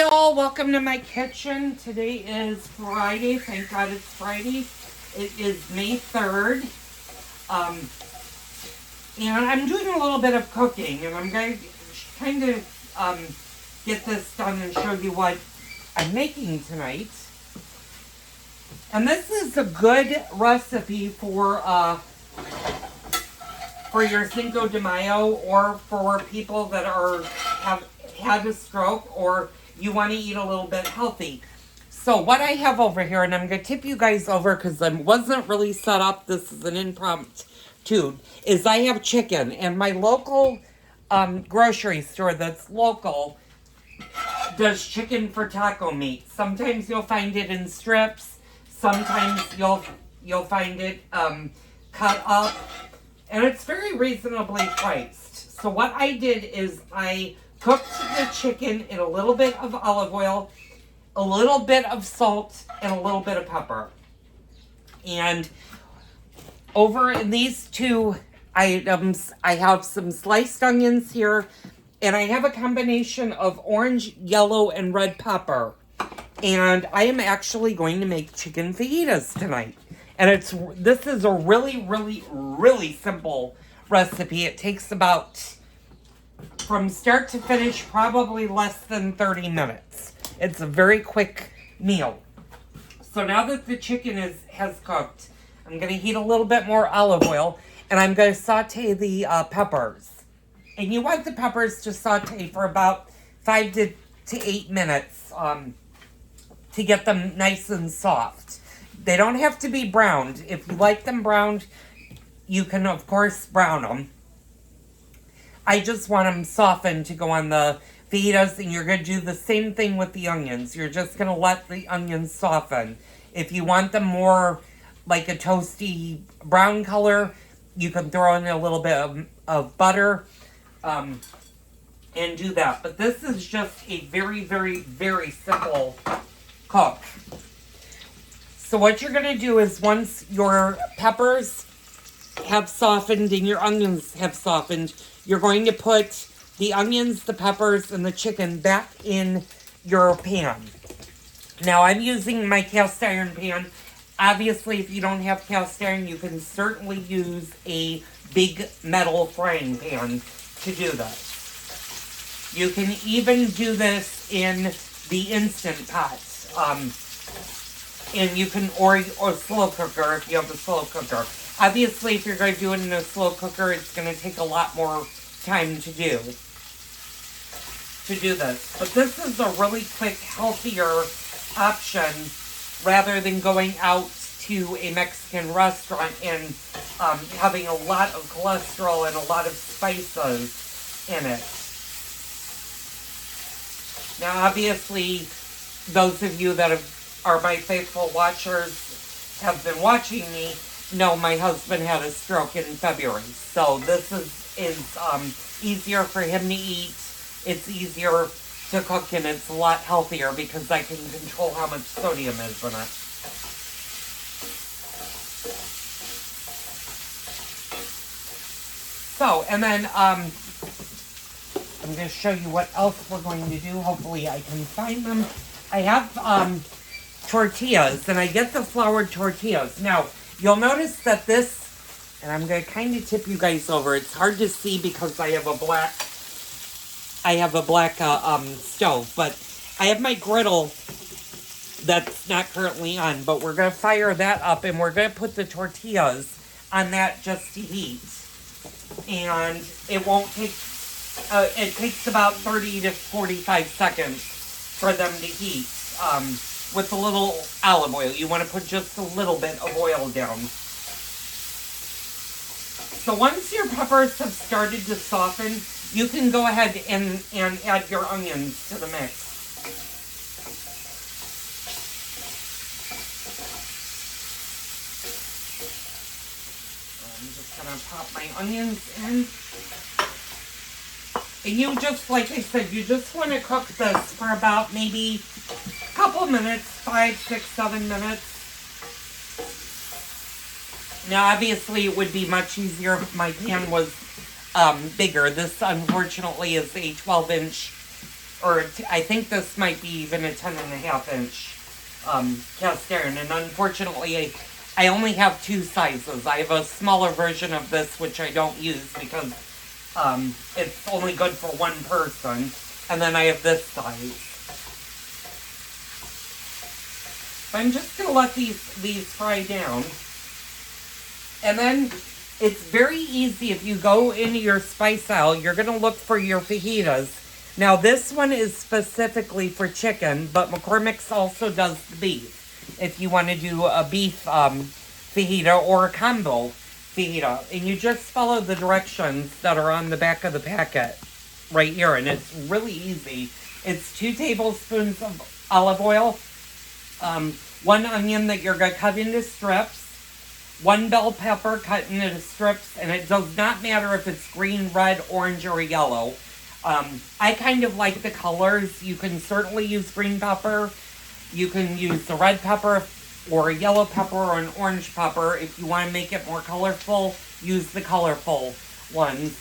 Hi all, welcome to my kitchen. Today is Friday. Thank God it's Friday. It is May 3rd. And I'm doing a little bit of cooking, and I'm going to kind of get this done and show you what I'm making tonight. And this is a good recipe for your Cinco de Mayo, or for people that have had a stroke, or you want to eat a little bit healthy. So what I have over here, and I'm going to tip you guys over because I wasn't really set up, this is an impromptu, is I have chicken. And my local grocery store that's local does chicken for taco meat. Sometimes you'll find it in strips. Sometimes you'll find it cut up. And it's very reasonably priced. So what I did is I cooked the chicken in a little bit of olive oil, a little bit of salt, and a little bit of pepper. And over in these two items, I have some sliced onions here, and I have a combination of orange, yellow, and red pepper. And I am actually going to make chicken fajitas tonight. And this is a really, really, really simple recipe. It takes about, from start to finish, probably less than 30 minutes. It's a very quick meal. So now that the chicken has cooked, I'm going to heat a little bit more olive oil, and I'm going to saute the peppers. And you want the peppers to saute for about 5 to 8 minutes to get them nice and soft. They don't have to be browned. If you like them browned, you can, of course, brown them. I just want them softened to go on the fajitas, and you're going to do the same thing with the onions. You're just going to let the onions soften. If you want them more like a toasty brown color, you can throw in a little bit of butter and do that. But this is just a very, very, very simple cook. So what you're going to do is, once your peppers have softened and your onions have softened, you're going to put the onions, the peppers, and the chicken back in your pan. Now, I'm using my cast iron pan. Obviously, if you don't have cast iron, you can certainly use a big metal frying pan to do this. You can even do this in the Instant Pot. And you can, or slow cooker if you have a slow cooker. Obviously, if you're going to do it in a slow cooker, it's going to take a lot more time to do this. But this is a really quick, healthier option rather than going out to a Mexican restaurant and having a lot of cholesterol and a lot of spices in it. Now, obviously, those of you that are my faithful watchers, have been watching me, know my husband had a stroke in February. So this is easier for him to eat. It's easier to cook, and it's a lot healthier because I can control how much sodium is in it. So, and then I'm going to show you what else we're going to do. Hopefully I can find them. I have tortillas, and I get the floured tortillas. Now, you'll notice that this, and I'm going to kind of tip you guys over. It's hard to see because I have a black stove, but I have my griddle that's not currently on, but we're going to fire that up, and we're going to put the tortillas on that just to heat. And it won't take, it takes about 30 to 45 seconds for them to heat. With a little olive oil. You want to put just a little bit of oil down. So once your peppers have started to soften, you can go ahead and add your onions to the mix. I'm just going to pop my onions in. And you just, like I said, you just want to cook this for about maybe a couple minutes, 5, 6, 7 minutes. Now, obviously, it would be much easier if my pan was bigger. This, unfortunately, is a 12-inch or I think this might be even a 10.5 inch cast iron. And unfortunately, I only have two sizes. I have a smaller version of this, which I don't use because it's only good for one person. And then I have this size. I'm just going to let these fry down. And then it's very easy if you go into your spice aisle, you're going to look for your fajitas. Now this one is specifically for chicken, but McCormick's also does the beef. If you want to do a beef fajita or a combo fajita. And you just follow the directions that are on the back of the packet right here. And it's really easy. It's 2 tablespoons of olive oil. 1 onion that you're going to cut into strips, 1 bell pepper cut into strips, and it does not matter if it's green, red, orange, or yellow. I kind of like the colors. You can certainly use green pepper. You can use the red pepper or a yellow pepper or an orange pepper. If you want to make it more colorful, use the colorful ones.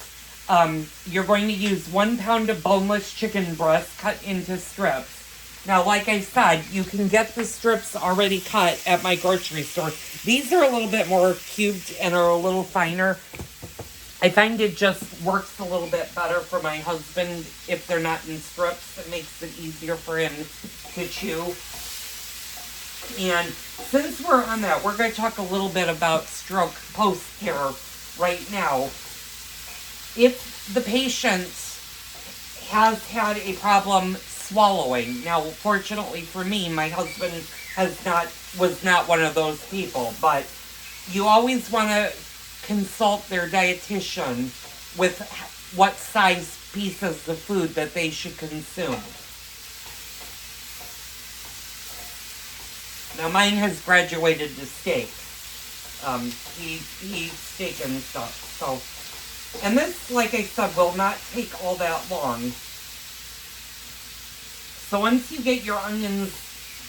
You're going to use 1 pound of boneless chicken breast cut into strips. Now, like I said, you can get the strips already cut at my grocery store. These are a little bit more cubed and are a little finer. I find it just works a little bit better for my husband if they're not in strips. It makes it easier for him to chew. And since we're on that, we're going to talk a little bit about stroke post-care right now. If the patient has had a problem swallowing. Now, fortunately for me, my husband was not one of those people, but you always want to consult their dietitian with what size pieces of food that they should consume. Now, mine has graduated to steak. He eats steak and stuff, so. And this, like I said, will not take all that long. So once you get your onions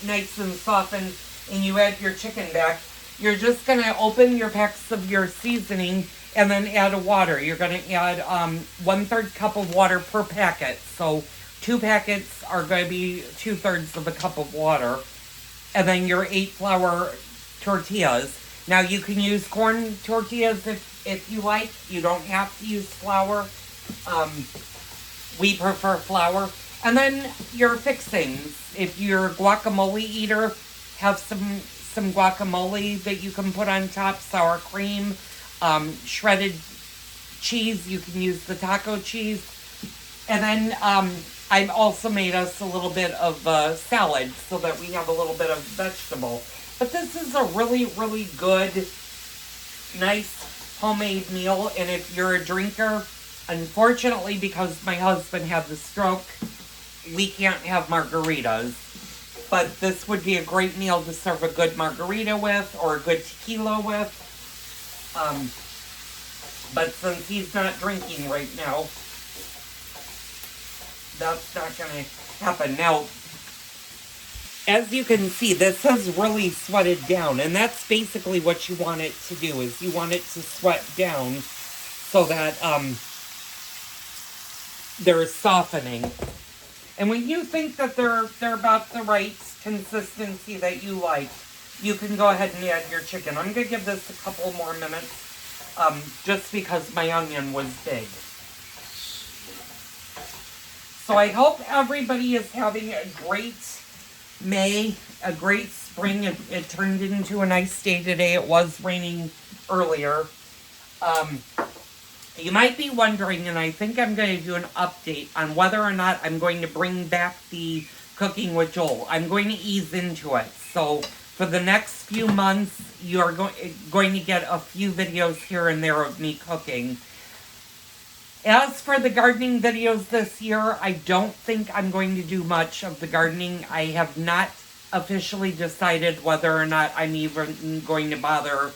nice and softened and you add your chicken back, you're just going to open your packs of your seasoning and then add water. You're going to add 1/3 cup of water per packet. So 2 packets are going to be 2/3 of a cup of water. And then your 8 flour tortillas. Now you can use corn tortillas if you like. You don't have to use flour. We prefer flour. And then your fixings. If you're a guacamole eater, have some guacamole that you can put on top, sour cream, shredded cheese. You can use the taco cheese. And then I've also made us a little bit of salad so that we have a little bit of vegetable. But this is a really, really good, nice homemade meal. And if you're a drinker, unfortunately, because my husband had the stroke, we can't have margaritas, but this would be a great meal to serve a good margarita with or a good tequila with. But since he's not drinking right now, that's not going to happen. Now, as you can see, this has really sweated down, and that's basically what you want it to do, is you want it to sweat down so that they're softening. And when you think that they're about the right consistency that you like, you can go ahead and add your chicken. I'm going to give this a couple more minutes, just because my onion was big. So I hope everybody is having a great May, a great spring. It turned into a nice day today. It was raining earlier. You might be wondering, and I think I'm going to do an update on whether or not I'm going to bring back the Cooking with Joel. I'm going to ease into it. So for the next few months, you are going to get a few videos here and there of me cooking. As for the gardening videos this year, I don't think I'm going to do much of the gardening. I have not officially decided whether or not I'm even going to bother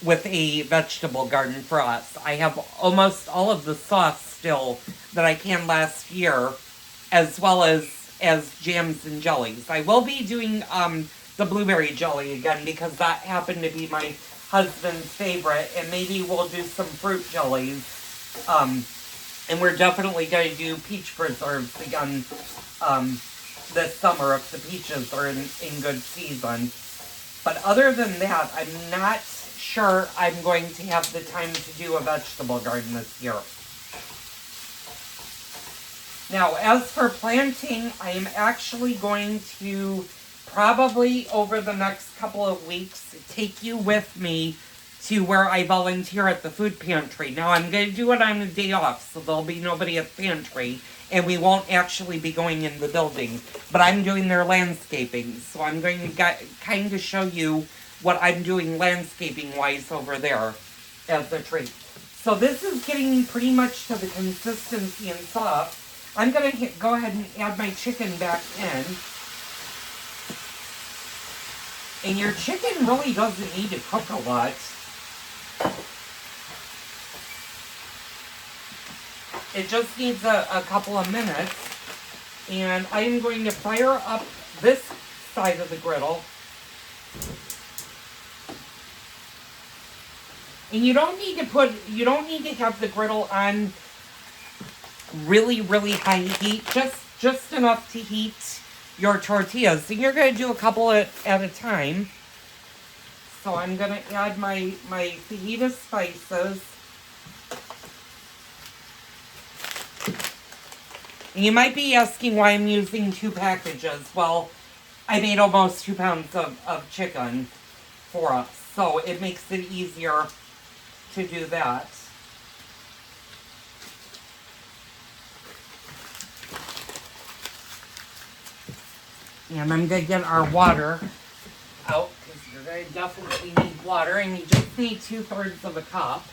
with a vegetable garden for us. I have almost all of the sauce still that I canned last year, as well as jams and jellies. I will be doing the blueberry jelly again because that happened to be my husband's favorite, and maybe we'll do some fruit jellies. And we're definitely going to do peach preserves again this summer if the peaches are in good season. But other than that, I'm not sure I'm going to have the time to do a vegetable garden this year. Now, as for planting, I am actually going to probably over the next couple of weeks take you with me to where I volunteer at the food pantry. Now, I'm going to do it on a day off, so there'll be nobody at the pantry, and we won't actually be going in the building. But I'm doing their landscaping, so I'm going to kind of show you what I'm doing landscaping-wise over there as a treat. So this is getting pretty much to the consistency and soft. I'm going to go ahead and add my chicken back in. And your chicken really doesn't need to cook a lot. It just needs a couple of minutes. And I'm going to fire up this side of the griddle. And you don't need to have the griddle on really, really high heat. Just enough to heat your tortillas. So you're going to do a couple at a time. So I'm going to add my fajita spices. And you might be asking why I'm using 2 packages. Well, I made almost 2 pounds of chicken for us. So it makes it easier to do that. And I'm going to get our water out, because you're going to definitely need water, and you just need 2/3 of a cup.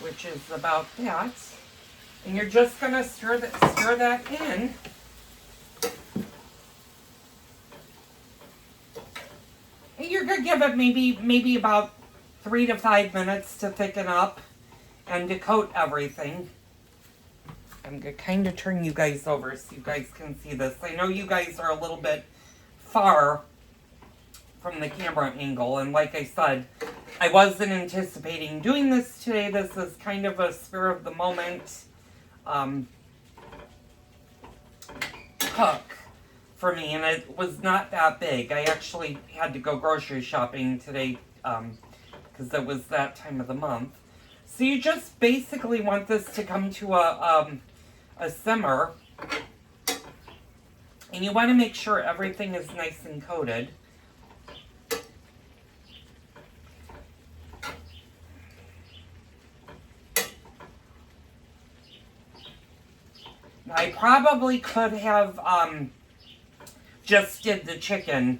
Which is about that. And you're just going to stir that in. And you're going to give it maybe about 3 to 5 minutes to thicken up and to coat everything. I'm going to kind of turn you guys over so you guys can see this. I know you guys are a little bit far from the camera angle, and like I said, I wasn't anticipating doing this today. This is kind of a spur of the moment cook for me, and it was not that big. I actually had to go grocery shopping today because it was that time of the month. So you just basically want this to come to a simmer, and you want to make sure everything is nice and coated. Now, I probably could have just did the chicken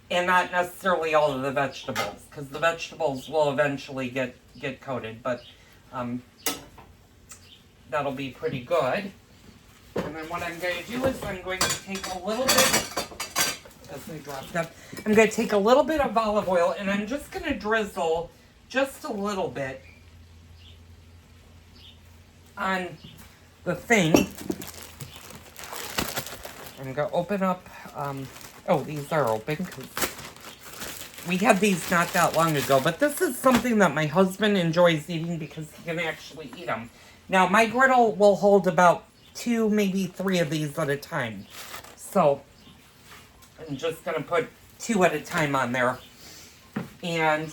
and not necessarily all of the vegetables, because the vegetables will eventually get coated, but that'll be pretty good. And then what I'm going to do is I'm going to take a little bit, as I dropped up, I'm going to take a little bit of olive oil, and I'm just going to drizzle just a little bit on the thing. I'm going to open up, oh, these are open, because we had these not that long ago, but this is something that my husband enjoys eating because he can actually eat them. Now, my griddle will hold about 2, maybe 3 of these at a time. So, I'm just going to put 2 at a time on there and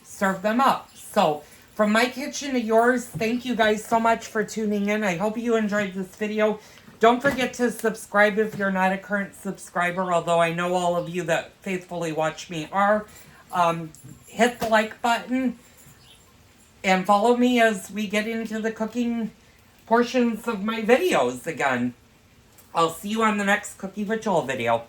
serve them up. So, from my kitchen to yours, thank you guys so much for tuning in. I hope you enjoyed this video. Don't forget to subscribe if you're not a current subscriber, although I know all of you that faithfully watch me are. Hit the like button and follow me as we get into the cooking portions of my videos again. I'll see you on the next Cookie with Joel video.